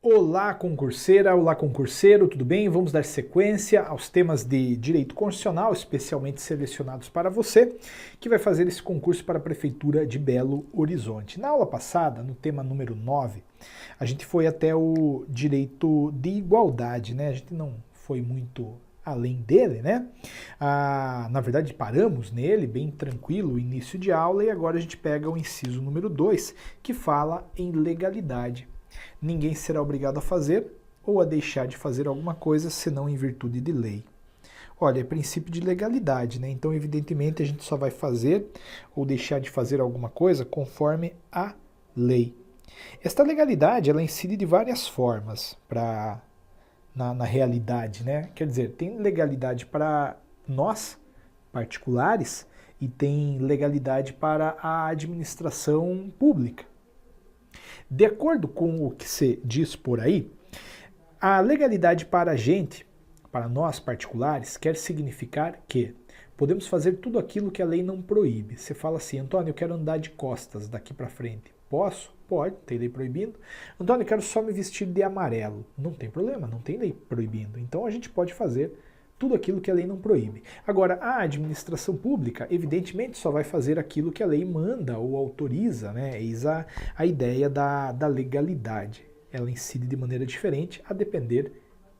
Olá, concurseira, olá, concurseiro, tudo bem? Vamos dar sequência aos temas de direito constitucional, especialmente selecionados para você, que vai fazer esse concurso para a Prefeitura de Belo Horizonte. Na aula passada, no tema número 9, a gente foi até o direito de igualdade, né? A gente não foi muito além dele, né? Na verdade, paramos nele, bem tranquilo, o início de aula, e agora a gente pega o inciso número 2, que fala em legalidade. Ninguém será obrigado a fazer ou a deixar de fazer alguma coisa senão em virtude de lei. Olha, é princípio de legalidade, né? Então, evidentemente, a gente só vai fazer ou deixar de fazer alguma coisa conforme a lei. Esta legalidade, ela incide de várias formas na realidade, né? Quer dizer, tem legalidade para nós, particulares, e tem legalidade para a administração pública. De acordo com o que se diz por aí, a legalidade para a gente, para nós particulares, quer significar que podemos fazer tudo aquilo que a lei não proíbe. Você fala assim, Antônio, eu quero andar de costas daqui para frente. Posso? Pode, tem lei proibindo. Antônio, eu quero só me vestir de amarelo. Não tem problema, não tem lei proibindo. Então a gente pode fazer tudo aquilo que a lei não proíbe. Agora, a administração pública, evidentemente, só vai fazer aquilo que a lei manda ou autoriza, né? Eis a ideia da legalidade. Ela incide de maneira diferente a depender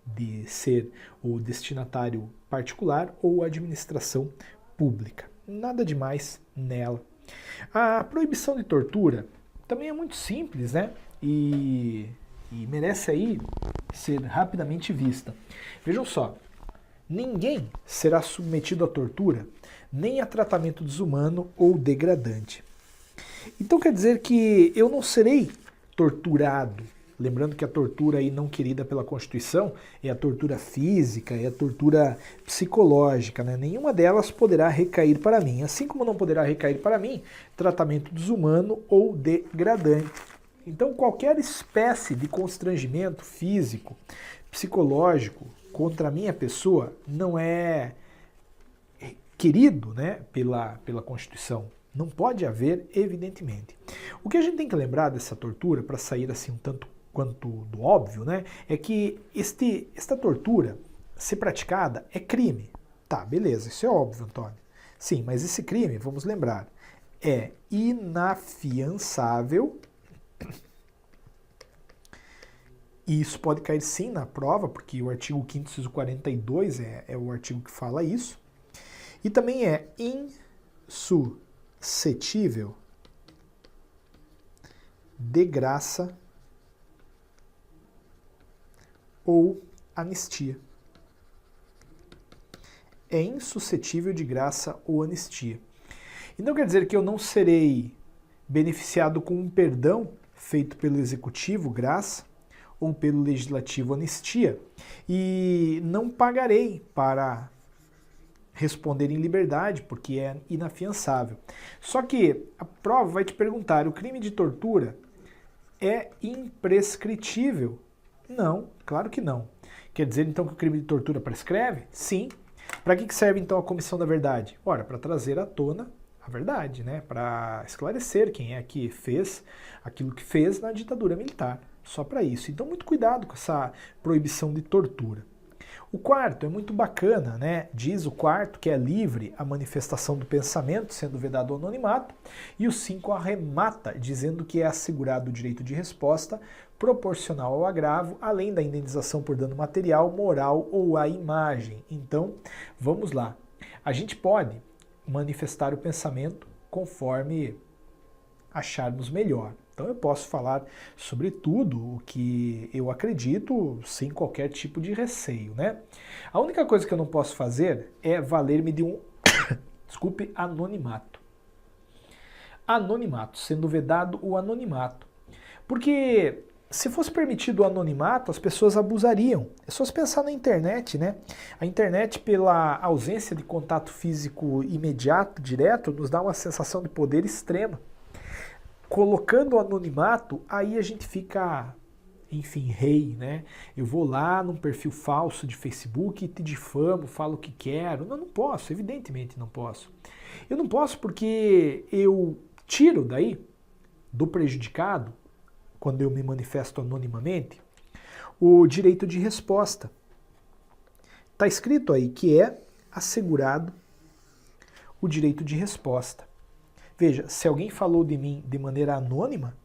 de ser o destinatário particular ou a administração pública. Nada demais nela. A proibição de tortura também é muito simples, né? E merece aí ser rapidamente vista. Vejam só. Ninguém será submetido à tortura, nem a tratamento desumano ou degradante. Então quer dizer que eu não serei torturado. Lembrando que a tortura aí não querida pela Constituição é a tortura física, é a tortura psicológica, né? Nenhuma delas poderá recair para mim. Assim como não poderá recair para mim tratamento desumano ou degradante. Então qualquer espécie de constrangimento físico, psicológico, contra a minha pessoa não é querido, né, pela Constituição. Não pode haver, evidentemente. O que a gente tem que lembrar dessa tortura, para sair assim um tanto quanto do óbvio, né, é que esta tortura, se praticada, é crime. Tá, beleza, isso é óbvio, Antônio. Sim, mas esse crime, vamos lembrar, é inafiançável. E isso pode cair sim na prova, porque o artigo 5º, inciso 42 é o artigo que fala isso. E também é insuscetível de graça ou anistia. É insuscetível de graça ou anistia. Então quer dizer que eu não serei beneficiado com um perdão feito pelo executivo, graça, ou pelo legislativo, anistia, e não pagarei para responder em liberdade, porque é inafiançável. Só que a prova vai te perguntar, o crime de tortura é imprescritível? Não, claro que não. Quer dizer então que o crime de tortura prescreve? Sim. Para que serve então a comissão da verdade? Ora, para trazer à tona a verdade, né? Para esclarecer quem é que fez aquilo que fez na ditadura militar. Só para isso. Então, muito cuidado com essa proibição de tortura. O quarto é muito bacana, né? Diz o quarto que é livre a manifestação do pensamento, sendo vedado o anonimato. E o 5 arremata, dizendo que é assegurado o direito de resposta proporcional ao agravo, além da indenização por dano material, moral ou à imagem. Então, vamos lá. A gente pode manifestar o pensamento conforme acharmos melhor. Então eu posso falar sobre tudo o que eu acredito sem qualquer tipo de receio, né? A única coisa que eu não posso fazer é valer-me de um, desculpe, anonimato. Anonimato, sendo vedado o anonimato. Porque se fosse permitido o anonimato, as pessoas abusariam. É só se pensar na internet, né? A internet, pela ausência de contato físico imediato, direto, nos dá uma sensação de poder extrema. Colocando o anonimato, aí a gente fica, enfim, rei, né? Eu vou lá num perfil falso de Facebook e te difamo, falo o que quero. Não posso, evidentemente não posso. Eu não posso porque eu tiro daí, do prejudicado, quando eu me manifesto anonimamente, o direito de resposta. Está escrito aí que é assegurado o direito de resposta. Veja, se alguém falou de mim de maneira anônima,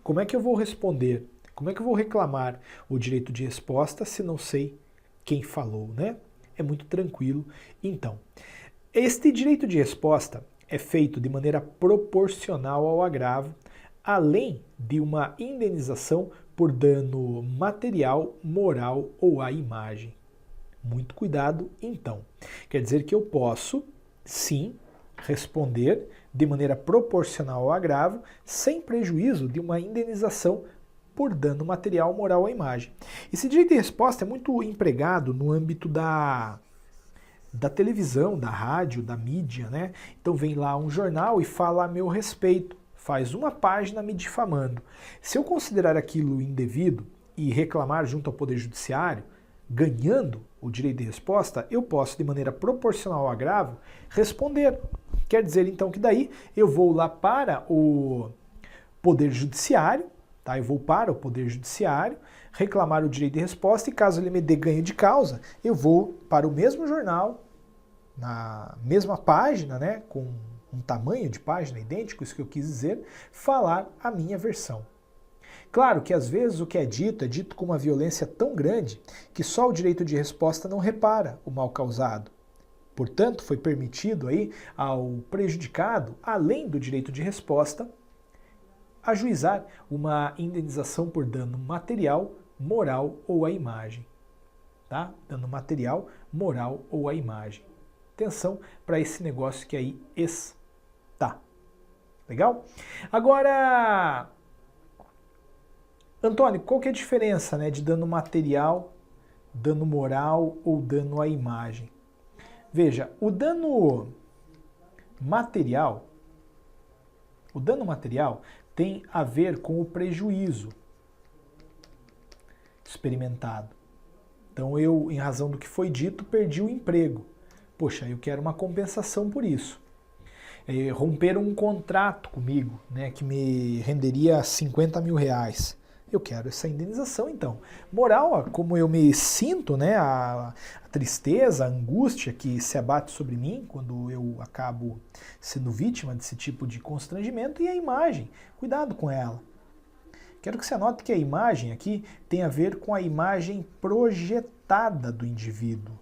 como é que eu vou responder? Como é que eu vou reclamar o direito de resposta se não sei quem falou, né? É muito tranquilo. Então, este direito de resposta é feito de maneira proporcional ao agravo, além de uma indenização por dano material, moral ou à imagem. Muito cuidado, então. Quer dizer que eu posso, sim, responder de maneira proporcional ao agravo, sem prejuízo de uma indenização por dano material, moral à imagem. Esse direito de resposta é muito empregado no âmbito da televisão, da rádio, da mídia, né? Então vem lá um jornal e fala a meu respeito, faz uma página me difamando. Se eu considerar aquilo indevido e reclamar junto ao Poder Judiciário, ganhando o direito de resposta, eu posso, de maneira proporcional ao agravo, responder. Quer dizer, então, que daí eu vou lá para o Poder Judiciário, tá? Eu vou para o Poder Judiciário, reclamar o direito de resposta e caso ele me dê ganho de causa, eu vou para o mesmo jornal, na mesma página, né, com um tamanho de página idêntico, isso que eu quis dizer, falar a minha versão. Claro que às vezes o que é dito com uma violência tão grande que só o direito de resposta não repara o mal causado. Portanto, foi permitido aí ao prejudicado, além do direito de resposta, ajuizar uma indenização por dano material, moral ou à imagem. Tá? Dano material, moral ou à imagem. Atenção para esse negócio que aí está. Legal? Agora, Antônio, qual que é a diferença, né, de dano material, dano moral ou dano à imagem? Veja, o dano material tem a ver com o prejuízo experimentado. Então eu, em razão do que foi dito, perdi o emprego. Poxa, eu quero uma compensação por isso. Romperam um contrato comigo, né, que me renderia 50 mil reais. Eu quero essa indenização, então. Moral, como eu me sinto, né, a tristeza, a angústia que se abate sobre mim quando eu acabo sendo vítima desse tipo de constrangimento, e a imagem, cuidado com ela. Quero que você anote que a imagem aqui tem a ver com a imagem projetada do indivíduo.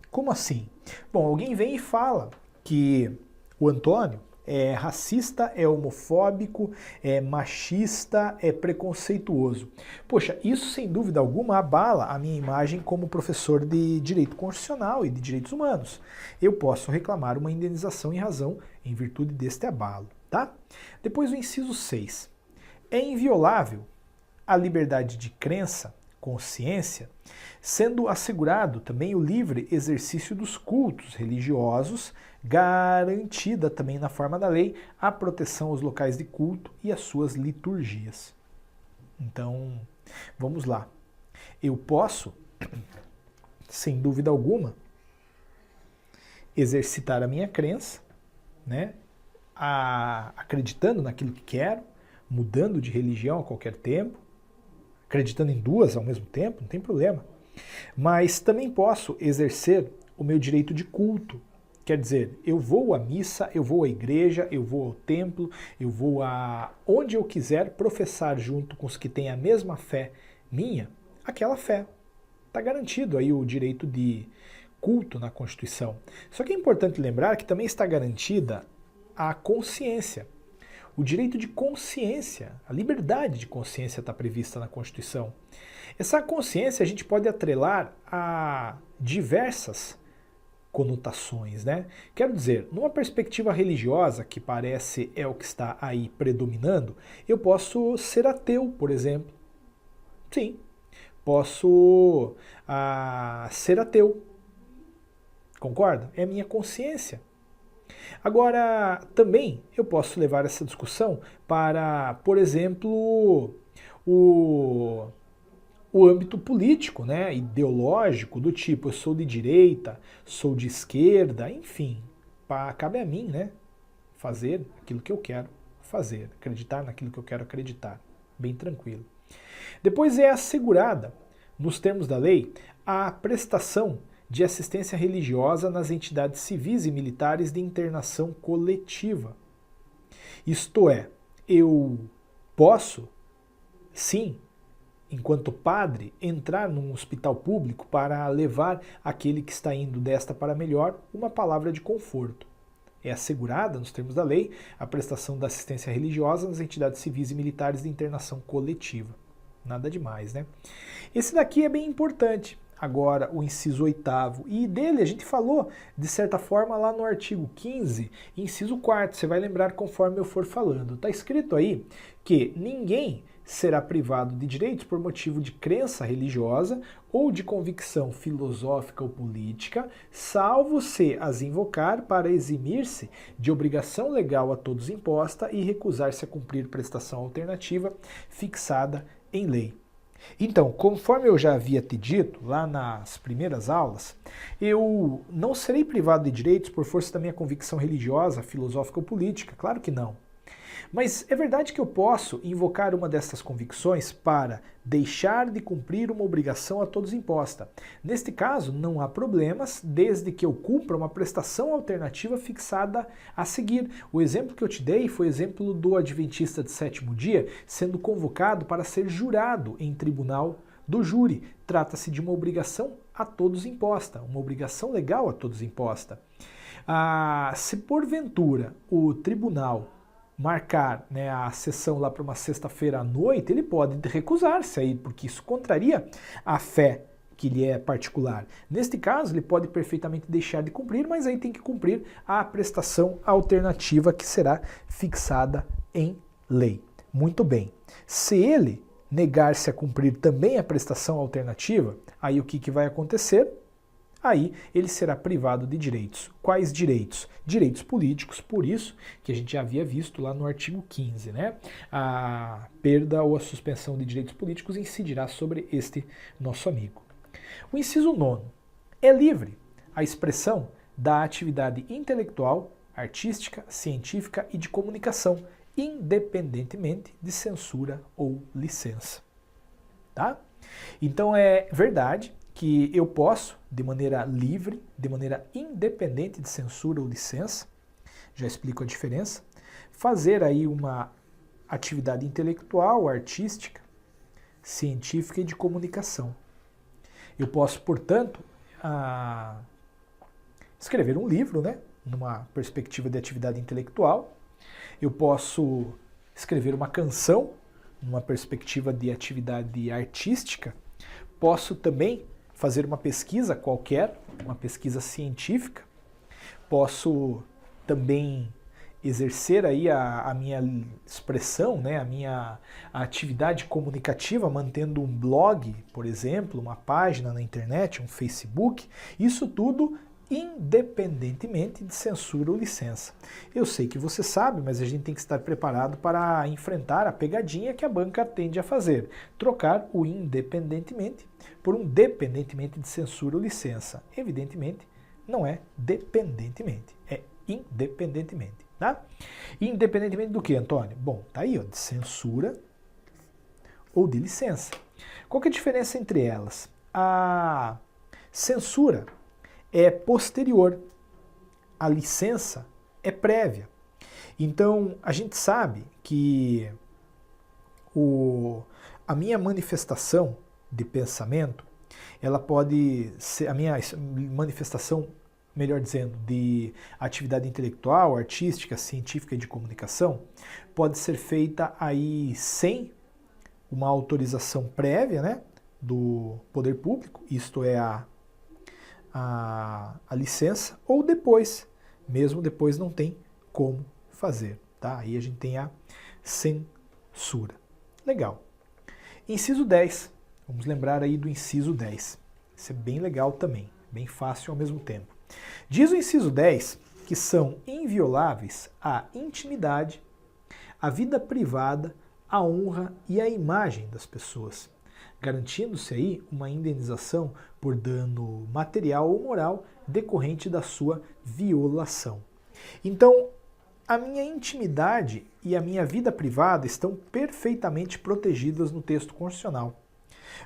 Como assim? Bom, alguém vem e fala que o Antônio é racista, é homofóbico, é machista, é preconceituoso. Poxa, isso sem dúvida alguma abala a minha imagem como professor de direito constitucional e de direitos humanos. Eu posso reclamar uma indenização em virtude deste abalo, tá? Depois o inciso 6. É inviolável a liberdade de crença, consciência, sendo assegurado também o livre exercício dos cultos religiosos, garantida também na forma da lei a proteção aos locais de culto e às suas liturgias. Então, vamos lá. Eu posso, sem dúvida alguma, exercitar a minha crença, né, acreditando naquilo que quero, mudando de religião a qualquer tempo, acreditando em duas ao mesmo tempo, não tem problema. Mas também posso exercer o meu direito de culto. Quer dizer, eu vou à missa, eu vou à igreja, eu vou ao templo, eu vou a onde eu quiser professar junto com os que têm a mesma fé minha, aquela fé. Está garantido aí o direito de culto na Constituição. Só que é importante lembrar que também está garantida a consciência. O direito de consciência, a liberdade de consciência está prevista na Constituição. Essa consciência a gente pode atrelar a diversas conotações, né? Quero dizer, numa perspectiva religiosa, que parece é o que está aí predominando, eu posso ser ateu, por exemplo. Sim, posso ser ateu. Concorda? É a minha consciência. Agora, também eu posso levar essa discussão para, por exemplo, o âmbito político, né, ideológico, do tipo, eu sou de direita, sou de esquerda, enfim, cabe a mim, né, fazer aquilo que eu quero fazer, acreditar naquilo que eu quero acreditar. Bem tranquilo. Depois é assegurada, nos termos da lei, a prestação de assistência religiosa nas entidades civis e militares de internação coletiva. Isto é, eu posso, sim, enquanto padre, entrar num hospital público para levar aquele que está indo desta para melhor uma palavra de conforto. É assegurada, nos termos da lei, a prestação da assistência religiosa nas entidades civis e militares de internação coletiva. Nada demais, né? Esse daqui é bem importante. Agora, o inciso 8º, e dele a gente falou, de certa forma, lá no artigo 15, inciso 4º, você vai lembrar conforme eu for falando. Está escrito aí que ninguém será privado de direitos por motivo de crença religiosa ou de convicção filosófica ou política, salvo se as invocar para eximir-se de obrigação legal a todos imposta e recusar-se a cumprir prestação alternativa fixada em lei. Então, conforme eu já havia te dito lá nas primeiras aulas, eu não serei privado de direitos por força da minha convicção religiosa, filosófica ou política, claro que não. Mas é verdade que eu posso invocar uma dessas convicções para deixar de cumprir uma obrigação a todos imposta. Neste caso, não há problemas, desde que eu cumpra uma prestação alternativa fixada a seguir. O exemplo que eu te dei foi o exemplo do adventista de sétimo dia sendo convocado para ser jurado em tribunal do júri. Trata-se de uma obrigação a todos imposta, uma obrigação legal a todos imposta. Se porventura o tribunal marcar, né, a sessão lá para uma sexta-feira à noite, ele pode recusar-se aí, porque isso contraria a fé que lhe é particular. Neste caso, ele pode perfeitamente deixar de cumprir, mas aí tem que cumprir a prestação alternativa que será fixada em lei. Muito bem. Se ele negar-se a cumprir também a prestação alternativa, aí o que vai acontecer? Aí ele será privado de direitos. Quais direitos? Direitos políticos, por isso que a gente já havia visto lá no artigo 15, né? A perda ou a suspensão de direitos políticos incidirá sobre este nosso amigo. O inciso 9. É livre a expressão da atividade intelectual, artística, científica e de comunicação, independentemente de censura ou licença. Tá? Então é verdade que eu posso, de maneira livre, de maneira independente de censura ou licença, já explico a diferença, fazer aí uma atividade intelectual, artística, científica e de comunicação. Eu posso, portanto, escrever um livro, né, numa perspectiva de atividade intelectual. Eu posso escrever uma canção, numa perspectiva de atividade artística. Posso também fazer uma pesquisa qualquer, uma pesquisa científica. Posso também exercer aí a minha expressão, né, a minha atividade comunicativa, mantendo um blog, por exemplo, uma página na internet, um Facebook. Isso tudo independentemente de censura ou licença. Eu sei que você sabe, mas a gente tem que estar preparado para enfrentar a pegadinha que a banca tende a fazer. Trocar o independentemente por um dependentemente de censura ou licença. Evidentemente, não é dependentemente, é independentemente. Tá? Independentemente do que, Antônio? Bom, tá aí, ó, de censura ou de licença. Qual que é a diferença entre elas? A censura é posterior, a licença é prévia. Então, a gente sabe que a minha manifestação de pensamento, ela pode ser, a minha manifestação, melhor dizendo, de atividade intelectual, artística, científica e de comunicação, pode ser feita aí sem uma autorização prévia, né, do poder público, isto é a licença, ou depois, mesmo depois não tem como fazer, tá? Aí a gente tem a censura. Legal. Inciso 10, vamos lembrar aí do inciso 10. Isso é bem legal também, bem fácil ao mesmo tempo. Diz o inciso 10 que são invioláveis a intimidade, a vida privada, a honra e a imagem das pessoas, garantindo-se aí uma indenização por dano material ou moral decorrente da sua violação. Então, a minha intimidade e a minha vida privada estão perfeitamente protegidas no texto constitucional.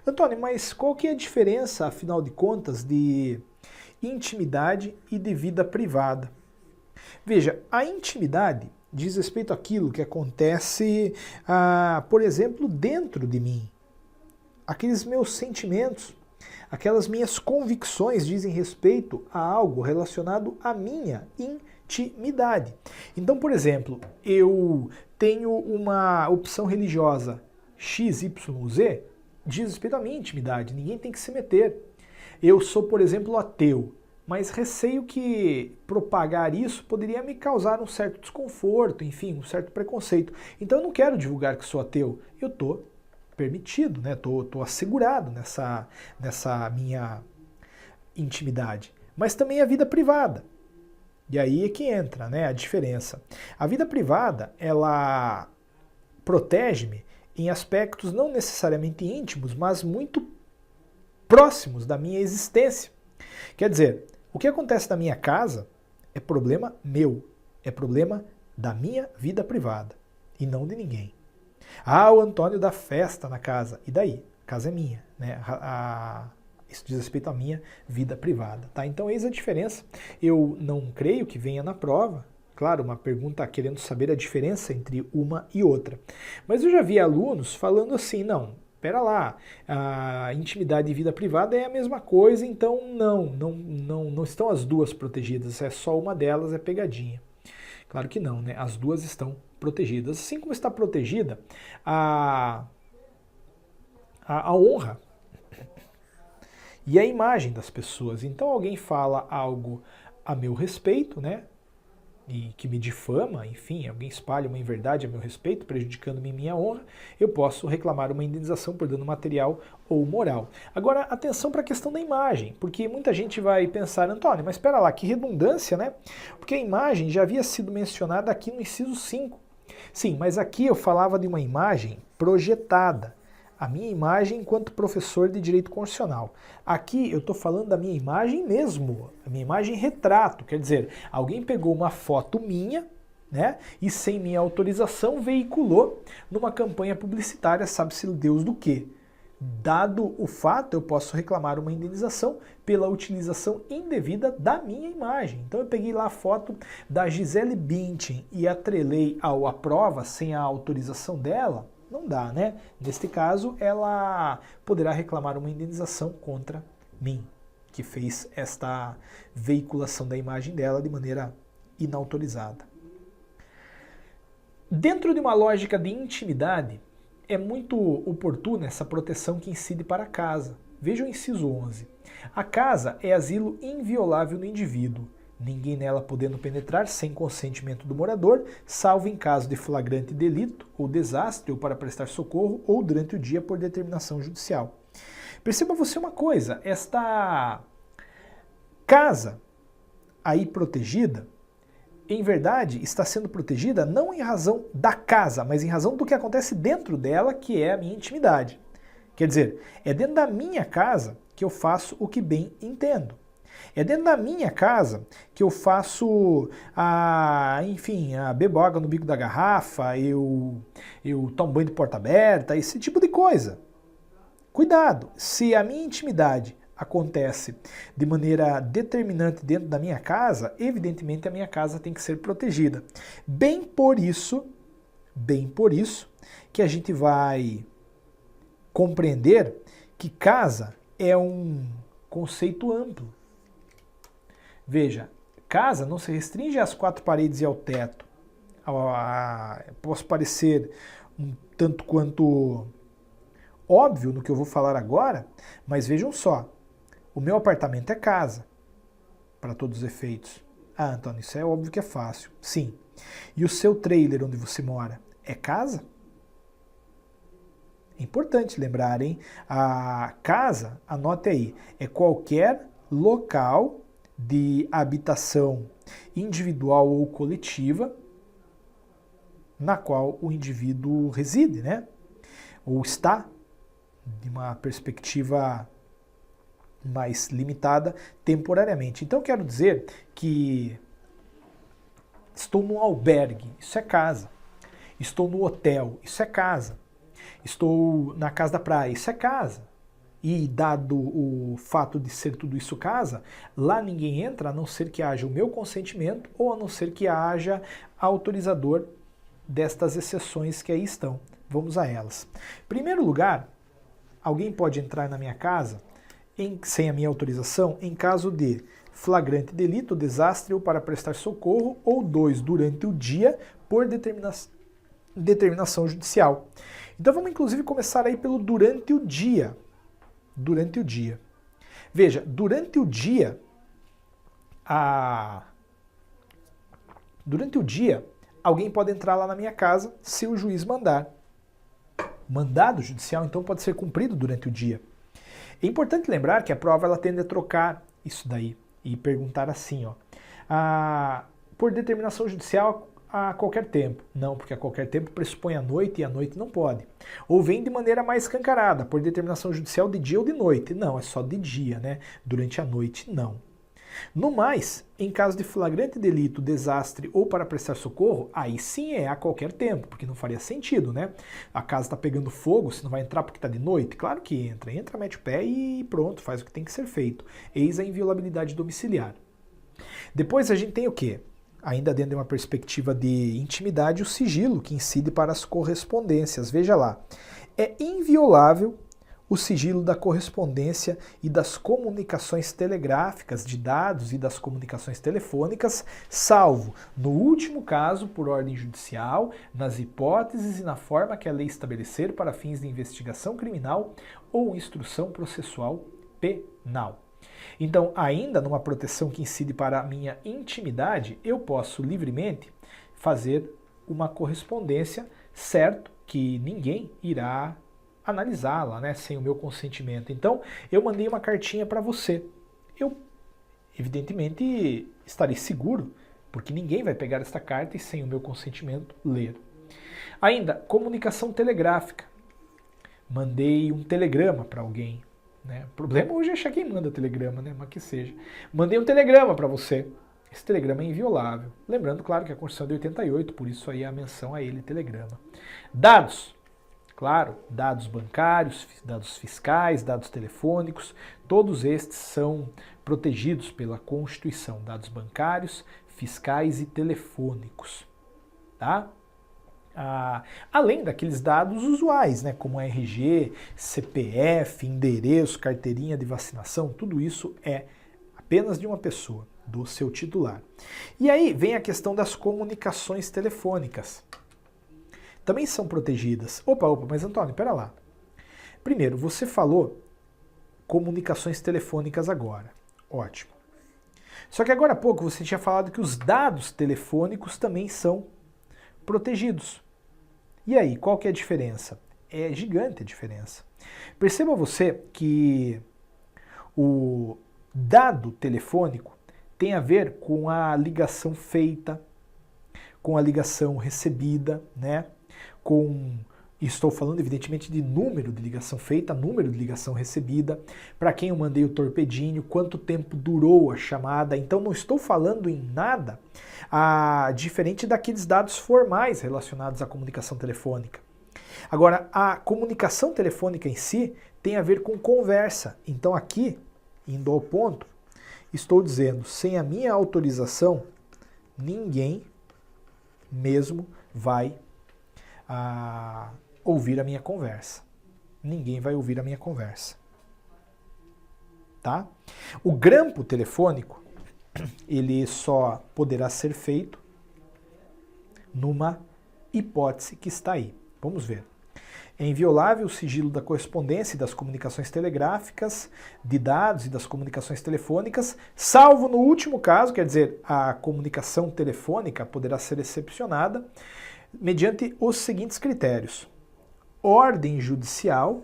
Antônio, mas qual que é a diferença, afinal de contas, de intimidade e de vida privada? Veja, a intimidade diz respeito àquilo que acontece, por exemplo, dentro de mim. Aqueles meus sentimentos, aquelas minhas convicções dizem respeito a algo relacionado à minha intimidade. Então, por exemplo, eu tenho uma opção religiosa XYZ, diz respeito à minha intimidade, ninguém tem que se meter. Eu sou, por exemplo, ateu, mas receio que propagar isso poderia me causar um certo desconforto, enfim, um certo preconceito. Então eu não quero divulgar que sou ateu, eu estou permitido, né? Tô assegurado nessa minha intimidade. Mas também a vida privada. E aí é que entra, né, a diferença. A vida privada, ela protege-me em aspectos não necessariamente íntimos, mas muito próximos da minha existência. Quer dizer, o que acontece na minha casa é problema meu, é problema da minha vida privada e não de ninguém. Ah, o Antônio dá festa na casa. E daí? A casa é minha, né? Isso diz respeito à minha vida privada, tá? Então eis a diferença. Eu não creio que venha na prova. Claro, uma pergunta querendo saber a diferença entre uma e outra. Mas eu já vi alunos falando assim, não, pera lá, a intimidade e vida privada é a mesma coisa, então não estão as duas protegidas, é só uma delas, é pegadinha. Claro que não, né? As duas estão protegidas. Assim como está protegida a honra e a imagem das pessoas. Então alguém fala algo a meu respeito, né? E que me difama, enfim, alguém espalha uma inverdade a meu respeito, prejudicando-me em minha honra, eu posso reclamar uma indenização por dano material ou moral. Agora, atenção para a questão da imagem, porque muita gente vai pensar, Antônio, mas espera lá, que redundância, né? Porque a imagem já havia sido mencionada aqui no inciso 5. Sim, mas aqui eu falava de uma imagem projetada. A minha imagem enquanto professor de Direito Constitucional. Aqui eu estou falando da minha imagem mesmo, a minha imagem retrato, quer dizer, alguém pegou uma foto minha, né, e sem minha autorização veiculou numa campanha publicitária, sabe-se Deus do quê. Dado o fato, eu posso reclamar uma indenização pela utilização indevida da minha imagem. Então eu peguei lá a foto da Gisele Bündchen e atrelei à prova sem a autorização dela. Não dá, né? Neste caso, ela poderá reclamar uma indenização contra mim, que fez esta veiculação da imagem dela de maneira inautorizada. Dentro de uma lógica de intimidade, é muito oportuna essa proteção que incide para a casa. Veja o inciso 11. A casa é asilo inviolável do indivíduo, ninguém nela podendo penetrar sem consentimento do morador, salvo em caso de flagrante delito ou desastre, ou para prestar socorro, ou durante o dia por determinação judicial. Perceba você uma coisa, esta casa aí protegida, em verdade, está sendo protegida não em razão da casa, mas em razão do que acontece dentro dela, que é a minha intimidade. Quer dizer, é dentro da minha casa que eu faço o que bem entendo. É dentro da minha casa que eu faço, bebo água no bico da garrafa, eu tomo banho de porta aberta, esse tipo de coisa. Cuidado, se a minha intimidade acontece de maneira determinante dentro da minha casa, evidentemente a minha casa tem que ser protegida. Bem por isso que a gente vai compreender que casa é um conceito amplo. Veja, casa não se restringe às quatro paredes e ao teto. Posso parecer um tanto quanto óbvio no que eu vou falar agora, mas vejam só, o meu apartamento é casa, para todos os efeitos. Ah, Antônio, isso é óbvio que é fácil. Sim. E o seu trailer onde você mora é casa? É importante lembrar, hein? A casa, anote aí, é qualquer local de habitação individual ou coletiva na qual o indivíduo reside, né? Ou está, de uma perspectiva mais limitada temporariamente. Então, quero dizer que estou num albergue, isso é casa. Estou no hotel, isso é casa. Estou na casa da praia, isso é casa. E dado o fato de ser tudo isso casa, lá ninguém entra a não ser que haja o meu consentimento ou a não ser que haja autorizador destas exceções que aí estão. Vamos a elas. Em primeiro lugar, alguém pode entrar na minha casa sem a minha autorização em caso de flagrante delito, desastre ou para prestar socorro, ou 2, durante o dia, por determinação judicial. Então vamos inclusive começar aí pelo durante o dia. Durante o dia. Veja, durante o dia, alguém pode entrar lá na minha casa se o juiz mandar. Mandado judicial, então, pode ser cumprido durante o dia. É importante lembrar que a prova ela tende a trocar isso daí e perguntar assim, ó, por determinação judicial a qualquer tempo. Não, porque a qualquer tempo pressupõe a noite e a noite não pode. Ou vem de maneira mais escancarada, por determinação judicial de dia ou de noite. Não, é só de dia, né? Durante a noite, não. No mais, em caso de flagrante delito, desastre ou para prestar socorro, aí sim é a qualquer tempo, porque não faria sentido, né? A casa está pegando fogo, você não vai entrar porque está de noite? Claro que entra. Entra, mete o pé e pronto, faz o que tem que ser feito. Eis a inviolabilidade domiciliar. Depois a gente tem o quê? Ainda dentro de uma perspectiva de intimidade, o sigilo que incide para as correspondências. Veja lá, é inviolável o sigilo da correspondência e das comunicações telegráficas, de dados e das comunicações telefônicas, salvo, no último caso, por ordem judicial, nas hipóteses e na forma que a lei estabelecer para fins de investigação criminal ou instrução processual penal. Então, ainda numa proteção que incide para a minha intimidade, eu posso livremente fazer uma correspondência, certo que ninguém irá analisá-la, né, sem o meu consentimento. Então, eu mandei uma cartinha para você. Eu, evidentemente, estarei seguro, porque ninguém vai pegar esta carta e, sem o meu consentimento, ler. Ainda, comunicação telegráfica. Mandei um telegrama para alguém. Né? O problema hoje é achar quem manda telegrama, né? Mas que seja. Mandei um telegrama para você. Esse telegrama é inviolável. Lembrando, claro, que a Constituição é de 88, por isso aí a menção a ele, telegrama. Dados. Claro, dados bancários, dados fiscais, dados telefônicos, todos estes são protegidos pela Constituição. Dados bancários, fiscais e telefônicos. Tá? Além daqueles dados usuais, né, como RG, CPF, endereço, carteirinha de vacinação, tudo isso é apenas de uma pessoa, do seu titular. E aí vem a questão das comunicações telefônicas. Também são protegidas. Opa, mas Antônio, pera lá. Primeiro, você falou comunicações telefônicas agora. Ótimo. Só que agora há pouco você tinha falado que os dados telefônicos também são protegidos. E aí, qual que é a diferença? É gigante a diferença. Perceba você que o dado telefônico tem a ver com a ligação feita, com a ligação recebida, né? Estou falando evidentemente de número de ligação feita, número de ligação recebida, para quem eu mandei o torpedinho, quanto tempo durou a chamada. Então não estou falando em nada diferente daqueles dados formais relacionados à comunicação telefônica. Agora, a comunicação telefônica em si tem a ver com conversa. Então aqui, indo ao ponto, estou dizendo, sem a minha autorização, ninguém mesmo vai ouvir a minha conversa. Ninguém vai ouvir a minha conversa. Tá? O grampo telefônico, ele só poderá ser feito numa hipótese que está aí. Vamos ver. É inviolável o sigilo da correspondência e das comunicações telegráficas, de dados e das comunicações telefônicas, salvo no último caso, quer dizer, a comunicação telefônica poderá ser excepcionada mediante os seguintes critérios: ordem judicial,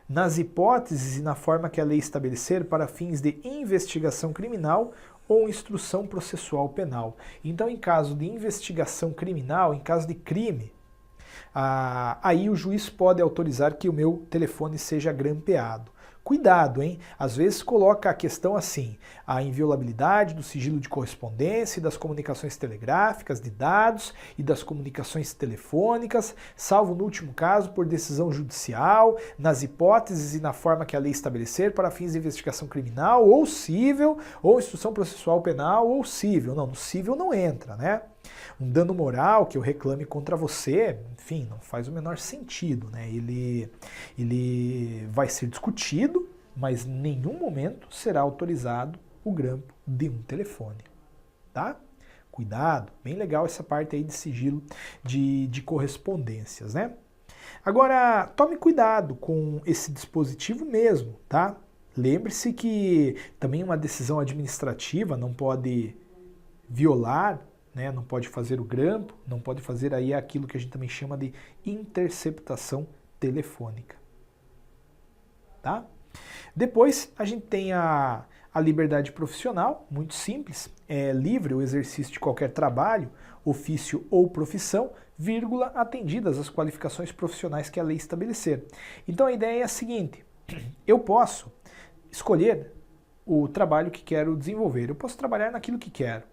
nas hipóteses e na forma que a lei estabelecer para fins de investigação criminal ou instrução processual penal. Então, em caso de investigação criminal, em caso de crime, aí o juiz pode autorizar que o meu telefone seja grampeado. Cuidado, hein? Às vezes coloca a questão assim, a inviolabilidade do sigilo de correspondência e das comunicações telegráficas, de dados e das comunicações telefônicas, salvo no último caso por decisão judicial, nas hipóteses e na forma que a lei estabelecer para fins de investigação criminal ou cível, ou instrução processual penal ou cível. Não, no cível não entra, né? Um dano moral que eu reclame contra você, enfim, não faz o menor sentido, né? Ele vai ser discutido, mas em nenhum momento será autorizado o grampo de um telefone, tá? Cuidado, bem legal essa parte aí de sigilo de correspondências, né? Agora, tome cuidado com esse dispositivo mesmo, tá? Lembre-se que também uma decisão administrativa não pode violar, né, não pode fazer o grampo, não pode fazer aí aquilo que a gente também chama de interceptação telefônica. Tá? Depois a gente tem a liberdade profissional, muito simples, é livre o exercício de qualquer trabalho, ofício ou profissão, vírgula, atendidas as qualificações profissionais que a lei estabelecer. Então a ideia é a seguinte, eu posso escolher o trabalho que quero desenvolver, eu posso trabalhar naquilo que quero.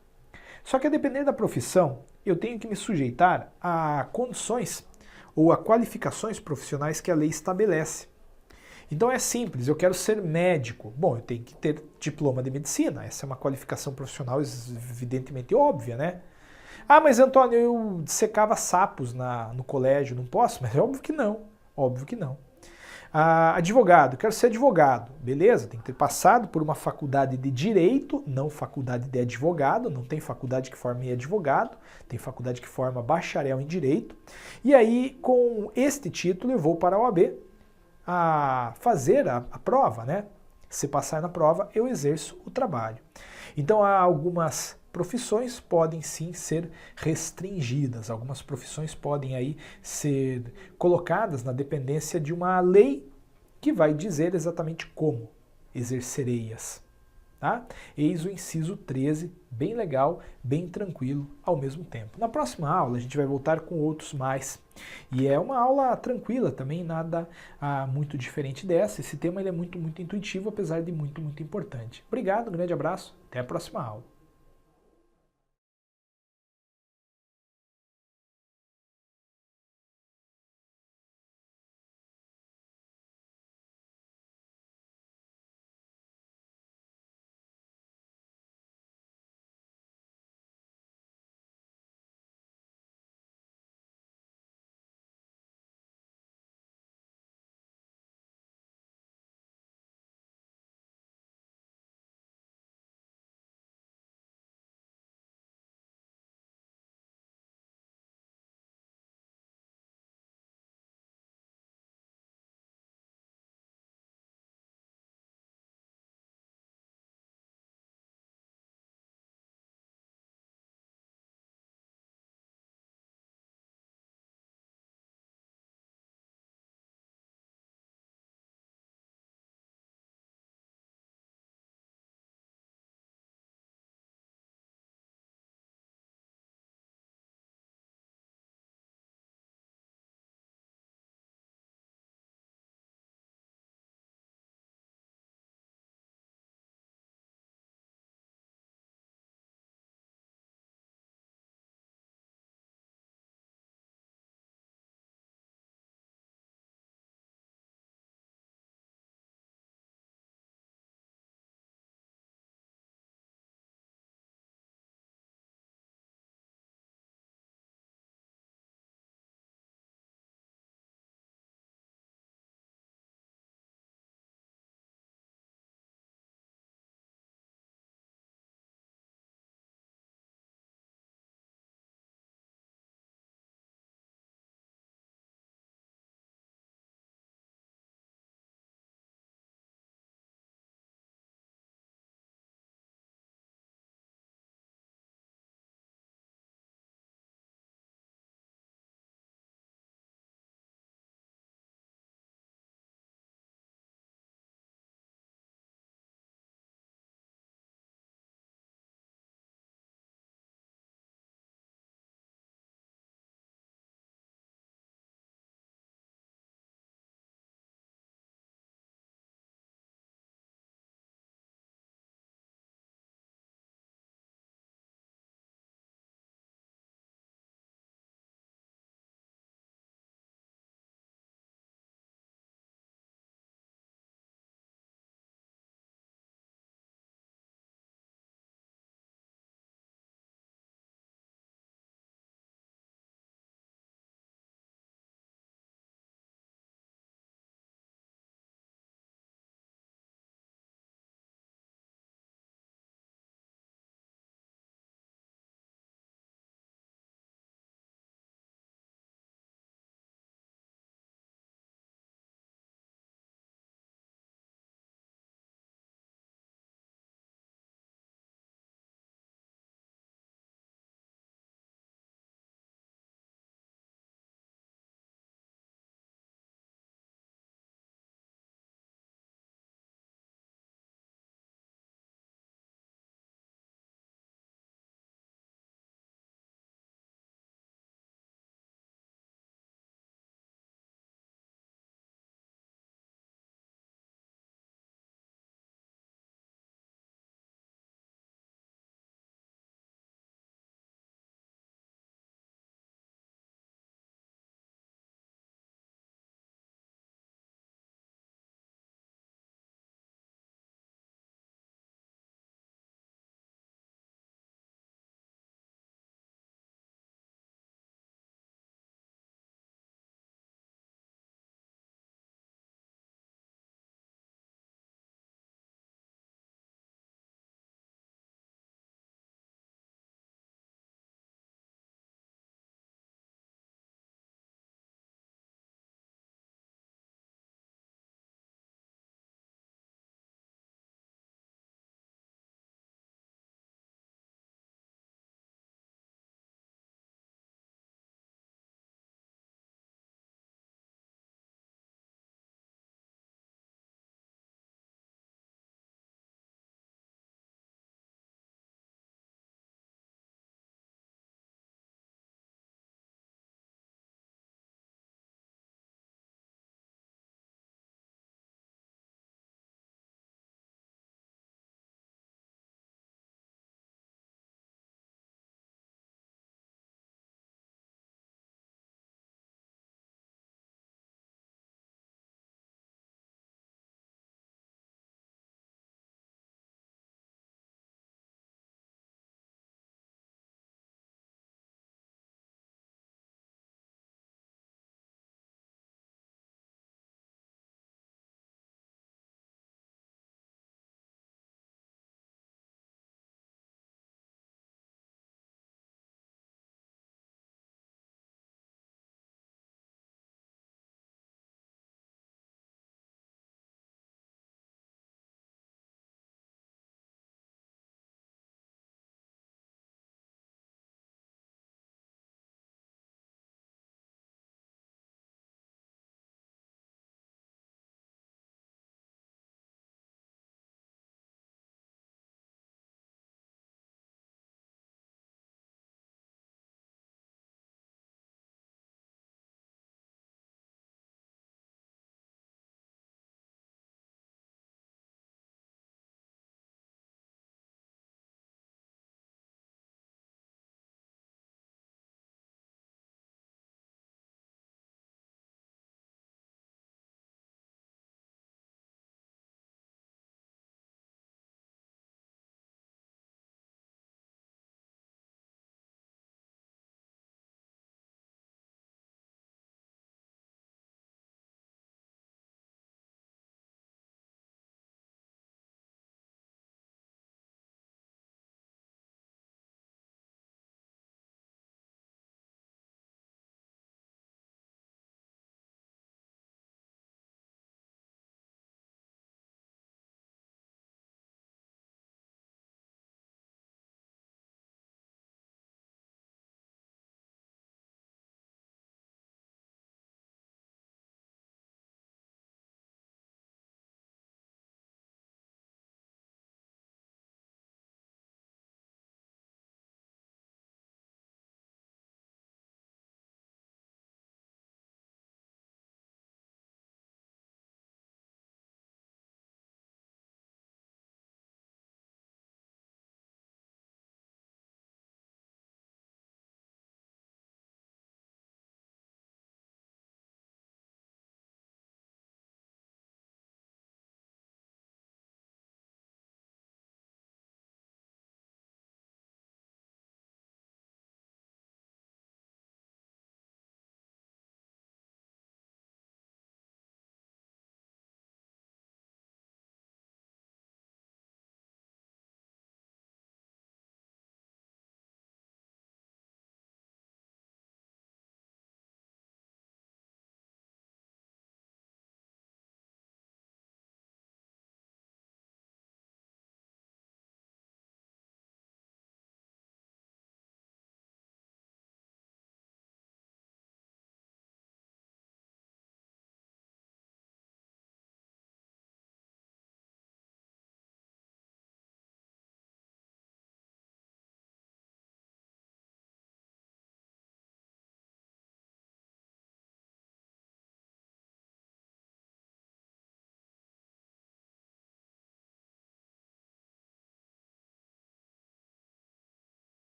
Só que a depender da profissão, eu tenho que me sujeitar a condições ou a qualificações profissionais que a lei estabelece. Então é simples, eu quero ser médico. Bom, eu tenho que ter diploma de medicina, essa é uma qualificação profissional evidentemente óbvia, né? Ah, mas Antônio, eu dissecava sapos no colégio, não posso? Mas é óbvio que não, óbvio que não. Advogado, quero ser advogado, beleza, tem que ter passado por uma faculdade de direito, não faculdade de advogado, não tem faculdade que forme advogado, tem faculdade que forma bacharel em direito, e aí com este título eu vou para a OAB a fazer a prova, né? Se passar na prova, eu exerço o trabalho. Então há algumas profissões podem sim ser restringidas, algumas profissões podem aí ser colocadas na dependência de uma lei que vai dizer exatamente como exercerei-as. Tá? Eis o inciso 13, bem legal, bem tranquilo ao mesmo tempo. Na próxima aula a gente vai voltar com outros mais. E é uma aula tranquila também, nada muito diferente dessa. Esse tema ele é muito intuitivo, apesar de muito importante. Obrigado, um grande abraço, até a próxima aula.